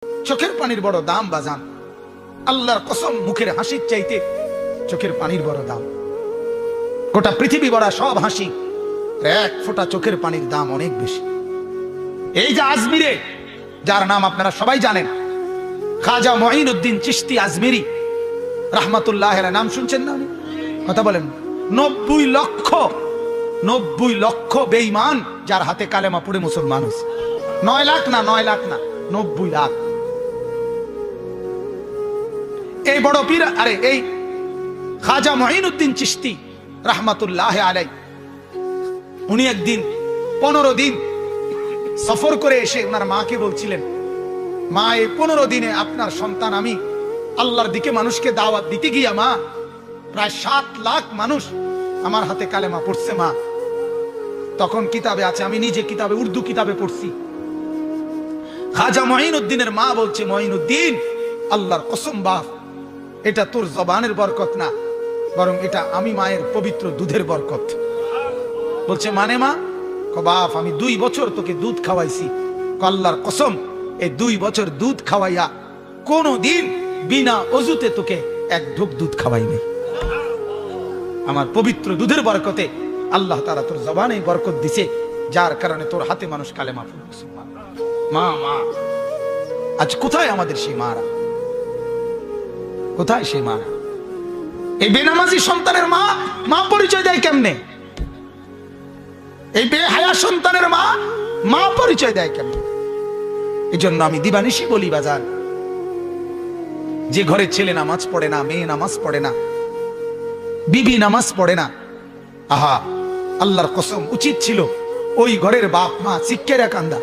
চোখের পানির বড় দাম বাজান, আল্লাহর কসম, মুখের হাসির চাইতে চোখের পানির বড় দাম। গোটা পৃথিবী ভরা সব হাসি, এক ফোঁটা চোখের পানির দাম অনেক বেশি। এই যে আজমিরে, যার নাম আপনারা সবাই জানেন, খাজা মঈনুদ্দিন চিশতি আজমিরি রাহমাতুল্লাহ আলাইহি, নাম শুনছেন না? কথা বলেন। 90 লক্ষ বেঈমান যার হাতে কালেমা পড়ে মুসলমান হয়েছে। 9 লাখ না, 9 লাখ না, 90 লাখ। এই বড় পীর, আরে এই খাজা মঈনুদ্দিন চিশতি রাহমাতুল্লাহ আলাইহি, উনি একদিন 15 দিন সফর করে এসে ওনার মাকে বলছিলেন, মা, এই 15 দিনে আপনার সন্তান, আমি আল্লাহর দিকে মানুষকে দাওয়াত দিতে গিয়া মা, প্রায় 7 লাখ মানুষ আমার হাতে কালেমা পড়ছে মা। তখন কিতাবে আছে, আমি নিজে কিতাবে, উর্দু কিতাবে পড়ছি। খাজা মঈনুদ্দিনের মা বলছে, মঈনুদ্দিন, আল্লাহর কসম বাপ, এটা তোর জবানের বরকত না, বরং এটা আমি মায়ের পবিত্র দুধের বরকত। বলছে মানে মা? বাপ, আমি 2 বছর তোকে দুধ খাওয়াইছি। আল্লাহর কসম, এই 2 বছর দুধ খাওয়াইয়া কোনো দিন বিনা অজুতে তোকে এক ঢোক দুধ খাওয়াই নাই। আমার পবিত্র দুধের বরকতে আল্লাহ তাআলা তোর জবানে বরকত দিছে, যার কারণে তোর হাতে মানুষ কালেমা পড়ছে। মা, মা, আজ কোথায় আমাদের সেই মারা? কোথায় সেই মারা? এই বেনামাজি সন্তানের মা, মা পরিচয় দেয় কেমনে? এই বেহায়া সন্তানের মা, মা পরিচয় দেয় কেমনে? এই জন্য আমি দিবানিশি বলি বাজার, যে ঘরে ছেলে নামাজ পড়ে না, মেয়ে নামাজ পড়ে না, বিবি নামাজ পড়ে না, আহা, আল্লাহর কসম, উচিত ছিল ওই ঘরের বাপ মা চিৎকারে কান্দা।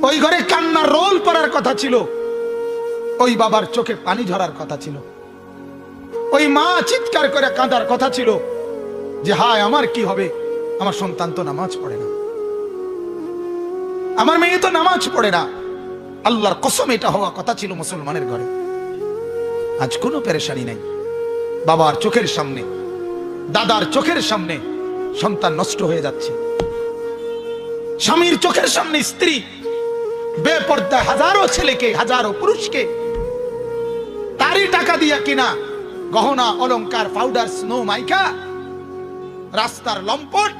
ওই ঘরে কান্নার রোল পড়ার কথা ছিল, ওই বাবার চোখে পানি ঝরার কথা ছিল, ওই মা চিৎকার করে কাঁদার কথা ছিল যে হায় আমার কি হবে, আমার সন্তান তো নামাজ পড়ে না, আমার মেয়ে তো নামাজ পড়ে না। আল্লাহর কসম, এটা হওয়া কথা ছিল মুসলমানের ঘরে। আজ কোনো পেরেশানি নাই। বাবার চোখের সামনে, দাদার চোখের সামনে সন্তান নষ্ট হয়ে যাচ্ছে, স্বামীর চোখের সামনে স্ত্রী বেপর্দা হাজারো ছেলেকে, হাজারো পুরুষকে তারই টাকা দিয়া কিনা গহনা অলংকার, পাউডার, স্নো মাইকা, রাস্তার লম্পট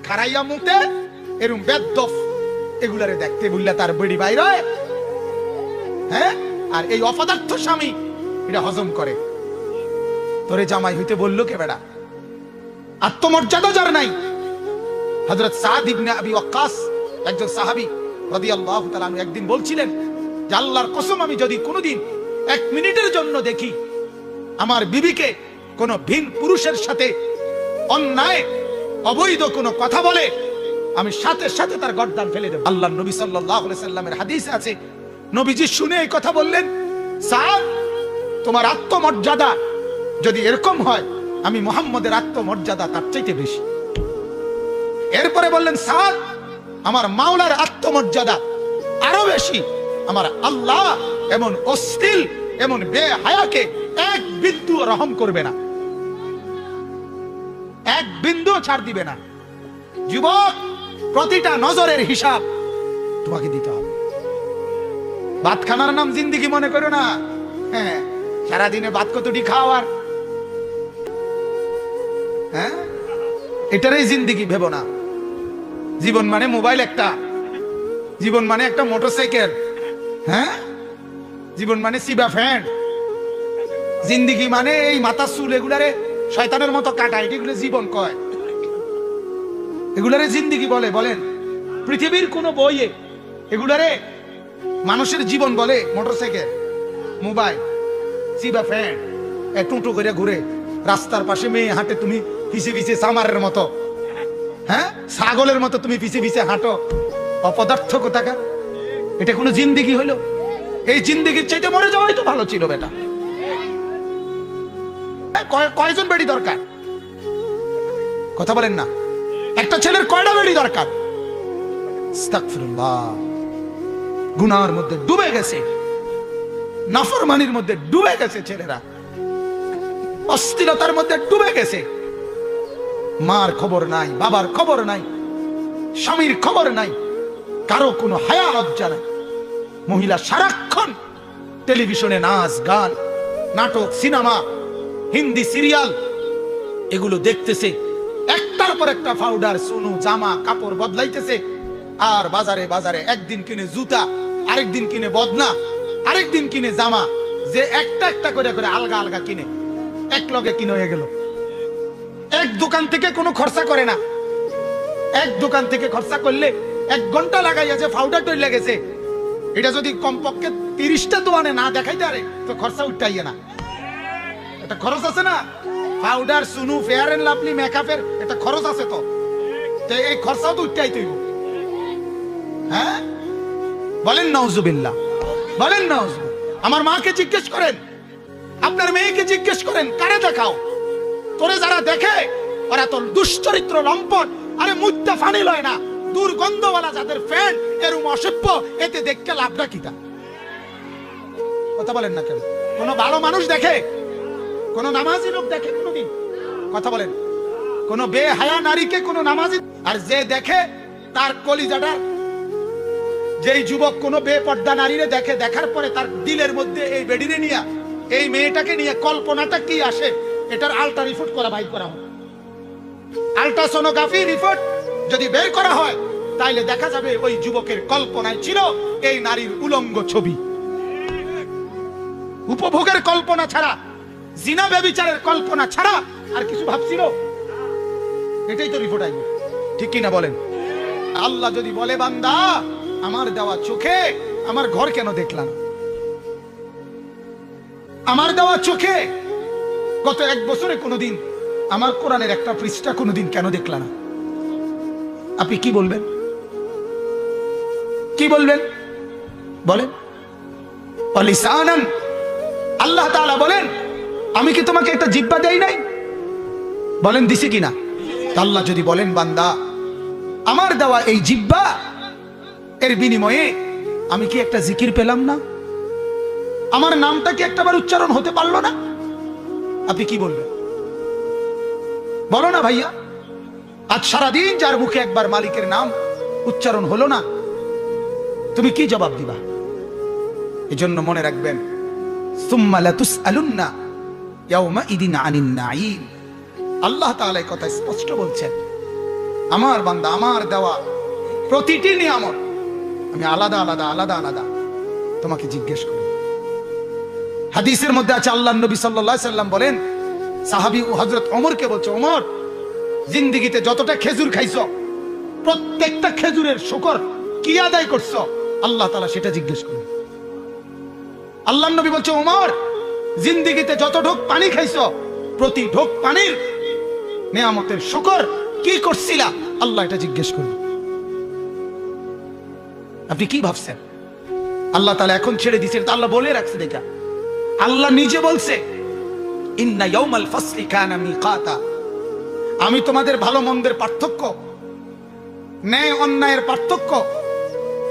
খারাইয়া মুতে, এরম বেদ্দফ এগুলারে দেখতে বললে তার বেড়ি বাইরে, হ্যাঁ? আর এই অপদার্থ স্বামী এটা হজম করে। তোরে জামাই হইতে বললো কে বেড়া? আত্মমর্যাদা যার নাই। হযরত সাদ ইবনে আবি ওয়াক্কাস, একজন সাহাবী রাদিয়াল্লাহু তাআলা আনহু, একদিন বলছিলেন যে আল্লাহর কসম, আমি যদি কোনোদিন 1 মিনিটের জন্য দেখি আমার বিবিকে কোন ভিন পুরুষের সাথে অন্যায় অবৈধ কোনো কথা বলে, আমি সাথে সাথে তার গর্দান ফেলে দেব। আল্লাহর নবী সাল্লাল্লাহু আলাইহি সাল্লামের হাদিসে আছে, নবীজি শুনে এই কথা বললেন, সাদ, তোমার আত্মমর্যাদা যদি এরকম হয়, আমি মুহাম্মদের আত্মমর্যাদা তার চাইতে বেশি। এরপরে বললেন, সাদ, আমার মাওলার আত্মমর্যাদা আরো বেশি। আমার আল্লাহ এমন অশ্লীল, এমন বেহায়াকে 1 বিন্দু রহম করবে না, 1 বিন্দু ছাড় দিবে না। যুবক, প্রতিটা নজরের হিসাব তোমাকে দিতে হবে। ভাত খানার নাম জিন্দেগি মনে করো না। হ্যাঁ, সারাদিনে ভাত কতটি খাওয়ার, হ্যাঁ, এটারই জিন্দেগি ভেবো না। জীবন মানে মোবাইল একটা, জীবন মানে একটা মোটরসাইকেল, হ্যাঁ, জীবন মানে সিবা ফ্যান, জিন্দেগি মানে এই মাথা চুল এগুলারে শয়তানের মতো কাটায়, এগুলো জীবন কয়, এগুলারে জিন্দেগি বলে? বলেন পৃথিবীর কোন বইয়ে এগুলারে মানুষের জীবন বলে? মোটরসাইকেল, মোবাইল, সিবা ফ্যান, টুটু করে ঘুরে রাস্তার পাশে মেয়ে হাঁটে, তুমি পিছে পিছে সামারের মতো, হ্যাঁ, ছাগলের মতো তুমি পিছে পিছে হাঁটো, অপদার্থ কোথাকার। এটা কোনো জিন্দেগি হইলো? এই জিন্দেগির চাইতে মরে যাওয়াই তো ভালো ছিল বেটা। কয়জন বেড়ি দরকার? কথা বলেন না। একটা ছেলের কয়টা বেড়ি দরকার? আস্তাগফিরুল্লাহ। গুনাহের মধ্যে ডুবে গেছে, নাফরমানির মধ্যে ডুবে গেছে ছেলেরা, অস্থিরতার মধ্যে ডুবে গেছে। মার খবর নাই, বাবার খবর নাই, স্বামীর খবর নাই, কারো কোনো হায়া লজ্জা নাই। মহিলা সারাক্ষণ টেলিভিশনে নাচ গান, নাটক, সিনেমা, হিন্দি সিরিয়াল এগুলো দেখতেছে, একটার পর একটা পাউডার, সুনু, জামা কাপড় বদলাইতেছে। আর বাজারে বাজারে একদিন কিনে জুতা, আরেকদিন কিনে বদনা, আরেকদিন কিনে জামা, যে একটা একটা করে করে আলগা আলগা কিনে এক লগে কিনে হয়ে গেল। এক দোকান থেকে কোনো খরচা করে না। এক দোকান থেকে খরচা করলে 1 ঘন্টা লাগাইয়া যে পাউডার তৈরি লেগেছে, এটা যদি কমপক্ষে 30টা দোকানে না দেখাইতে পারে তো খরচা উঠাইয়ে না। এটা খরচ আছে না, পাউডার, সুনু, ফেয়ার এন্ড লাভলি, মেকআপের এটা খরচ আছে। তো এই খরচাও তো উঠাই তৈব। হ্যাঁ বলেন নাউজুবিল্লাহ, বলেন নাউজুবিল্লাহ। আমার মাকে জিজ্ঞেস করেন, আপনার মেয়েকে জিজ্ঞেস করেন, কারে দেখাও? তোরে যারা দেখে ওরা তো দুশ্চরিত্র, লম্পট, আরে মুদ্দা ফানি লয় না, দুর্গন্ধওয়ালা যাদের ফ্যান, এরম অসভ্য, এতে দেখতে লাভটা কিটা? কথা বলেন না কেন? কোন ভালো মানুষ দেখে? কোন নামাজি লোক দেখে কোনদিন? কথা বলেন। কোন বেহায়া নারীকে কোন নামাজি? আর যে দেখে তার কলিজাটা, যেই যুবক কোন বেপর্দা নারীরে দেখে, দেখার পরে তার দিলের মধ্যে এই বেডিরে নিয়ে, এই মেয়েটাকে নিয়ে কল্পনাটা কি আসে, এটার আল্ট্রা রিপোর্ট করা বাইর করা হয়। আল্ট্রাসোনোগ্রাফি রিপোর্ট যদি বের করা হয়, তাইলে দেখা যাবে ওই যুবকের কল্পনায় ছিল এই নারীর উলঙ্গ ছবি। উপভোগের কল্পনা ছাড়া, জিনা ব্যভিচারের কল্পনা ছাড়া আর কিছু ভাবছিল? এটাই তো রিপোর্ট আইবে, ঠিক কিনা বলেন? আল্লাহ যদি বলে, বান্দা আমার দেওয়া চোখে আমার ঘর কেন দেখলাম? আমার দেওয়া চোখে গত 1 বছরে কোনোদিন আমার কোরআনের একটা পৃষ্ঠা কোনোদিন কেন দেখলা না? আপনি কি বলবেন? কি বলবেন? বলেন। আল্লাহ তাআলা বলেন, আমি কি তোমাকে একটা জিহ্বা দেই নাই? বলেন দিছি কিনা? আল্লাহ যদি বলেন, বান্দা আমার দেওয়া এই জিহ্বা এর বিনিময়ে আমি কি একটা জিকির পেলাম না? আমার নামটা কি একটাবার উচ্চারণ হতে পারলো না? আপনি কি বলবেন? বলো না ভাইয়া। আজ সারাদিন যার মুখে একবার মালিকের নাম উচ্চারণ হলো না, তুমি কি জবাব দিবা? এজন্য মনে রাখবেন, সুম্মা লাতুসআলুন্না ইয়াওমাইদিন আনিন নাঈম। আল্লাহ তাআলা এই কথা স্পষ্ট বলছেন, আমার বান্দা আমার দেওয়া প্রতিটি নিয়ামত আমি আলাদা আলাদা আলাদা আলাদা তোমাকে জিজ্ঞেস করি। হাদিসের মধ্যে আছে, আল্লাহর নবী সাল্লাল্লাহু আলাইহি সাল্লাম বলেন, সাহাবী ও হযরত ওমরকে বলছে, ওমর জিন্দেগিতে যতটা খেজুর খাইছো, প্রত্যেকটা খেজুরের শুকর কি আদায় করছো? আল্লাহ তাআলা সেটা জিজ্ঞেস করেন। আল্লাহর নবী বলছে, ওমর জিন্দেগিতে যত ঢোক পানি খাইছো, প্রতি ঢোক পানির নিয়ামতের শুকর কি করছিলা? আল্লাহ এটা জিজ্ঞেস করেন। আপনি কি ভাবছেন? আল্লাহ তাআলা এখন ছেড়ে দিয়েছেন, আল্লাহ বলে রাখছে দেখা। আল্লাহ নিজে বলছে, ইন্না ইয়াউমাল ফাসলি কানা মিকাতা। আমি তোমাদের ভালো মন্দের পার্থক্য, ন্যায় অন্যায়ের পার্থক্য,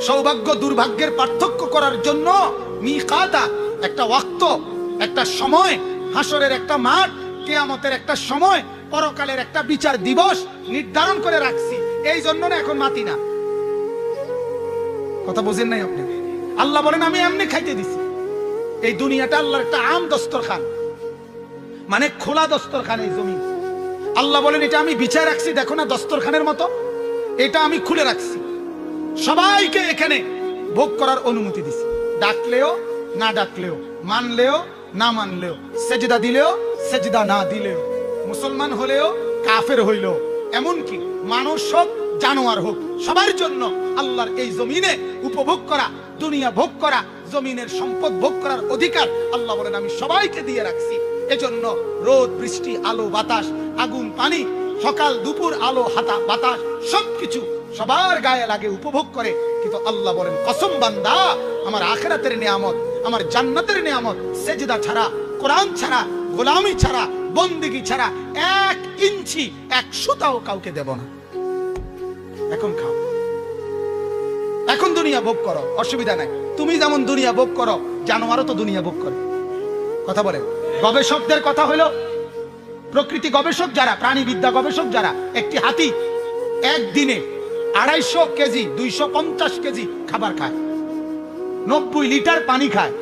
সৌভাগ্য দুর্ভাগ্যের পার্থক্য করার জন্য মিকাতা, একটা ওয়াক্ত, একটা সময়, হাসরের একটা মাঠ, কিয়ামতের একটা সময়, পরকালের একটা বিচার দিবস নির্ধারণ করে রাখছি। এই জন্য না এখন মাতি না। কথা বুঝেন নাই আপনি? আল্লাহ বলেন, আমি এমনি খাইতে দিছি। এই দুনিয়াটা আল্লাহর একটা আম দস্তরখান, মানে খোলা দস্তরখান এই জমিন। আল্লাহ বলেন, এটা আমি বিছায় রাখছি, দেখো না দস্তরখানের মতো, এটা আমি খুলে রাখছি, সবাইকে এখানে ভোগ করার অনুমতি দিছি। ডাকলেও না ডাকলেও, মানলেও না মানলেও, সেজদা দিলেও সেজদা না দিলেও, মুসলমান হলেও কাফের হইলেও, এমনকি মানুষ হোক জানোয়ার হোক, সবার জন্য আল্লাহর এই জমিনে উপভোগ করা, দুনিয়া ভোগ করা, জমিনের সম্পদ ভোগ করার অধিকার আল্লাহ বলেন আমি সবাইকে দিয়ে রাখছি। এজন্য রোদ বৃষ্টি, আলো বাতাস, আগুন পানি, সকাল দুপুর আলো হাতা বাতাস সবকিছু সবার গায়ে লাগে, উপভোগ করে। কিন্তু আল্লাহ বলেন, কসম বান্দা, আমার আখিরাতের নিয়ামত, আমার জান্নাতের নিয়ামত সেজদা ছাড়া, কোরআন ছাড়া, গোলামি ছাড়া, বন্দেগী ছাড়া 1 ইঞ্চি 1 সুতাও কাউকে দেব না। এখন খাও, এখন দুনিয়া ভোগ করো, অসুবিধা নাই। তুমি যেমন দুনিয়া ভোগ করো, জানোয়ারও তো দুনিয়া ভোগ করে। কথা বলেন। গবেষকদের কথা হলো, প্রকৃতি গবেষক যারা, প্রাণীবিদ্যা গবেষক যারা, একটি হাতি একদিনে 250 কেজি 250 কেজি খাবার খায়। 90 লিটার পানি খায়,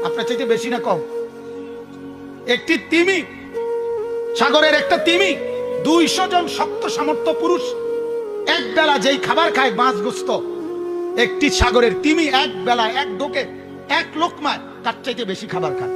আপনার চাইতে বেশি না কম? একটি তিমি, সাগরের একটা তিমি 200 জন শক্ত সামর্থ্য পুরুষ এক বেলা যেই খাবার খায় মাছ গোস্ত, একটি সাগরের তিমি এক বেলা এক ডোকে এক লোকমায় তার চাইতে বেশি খাবার খায়।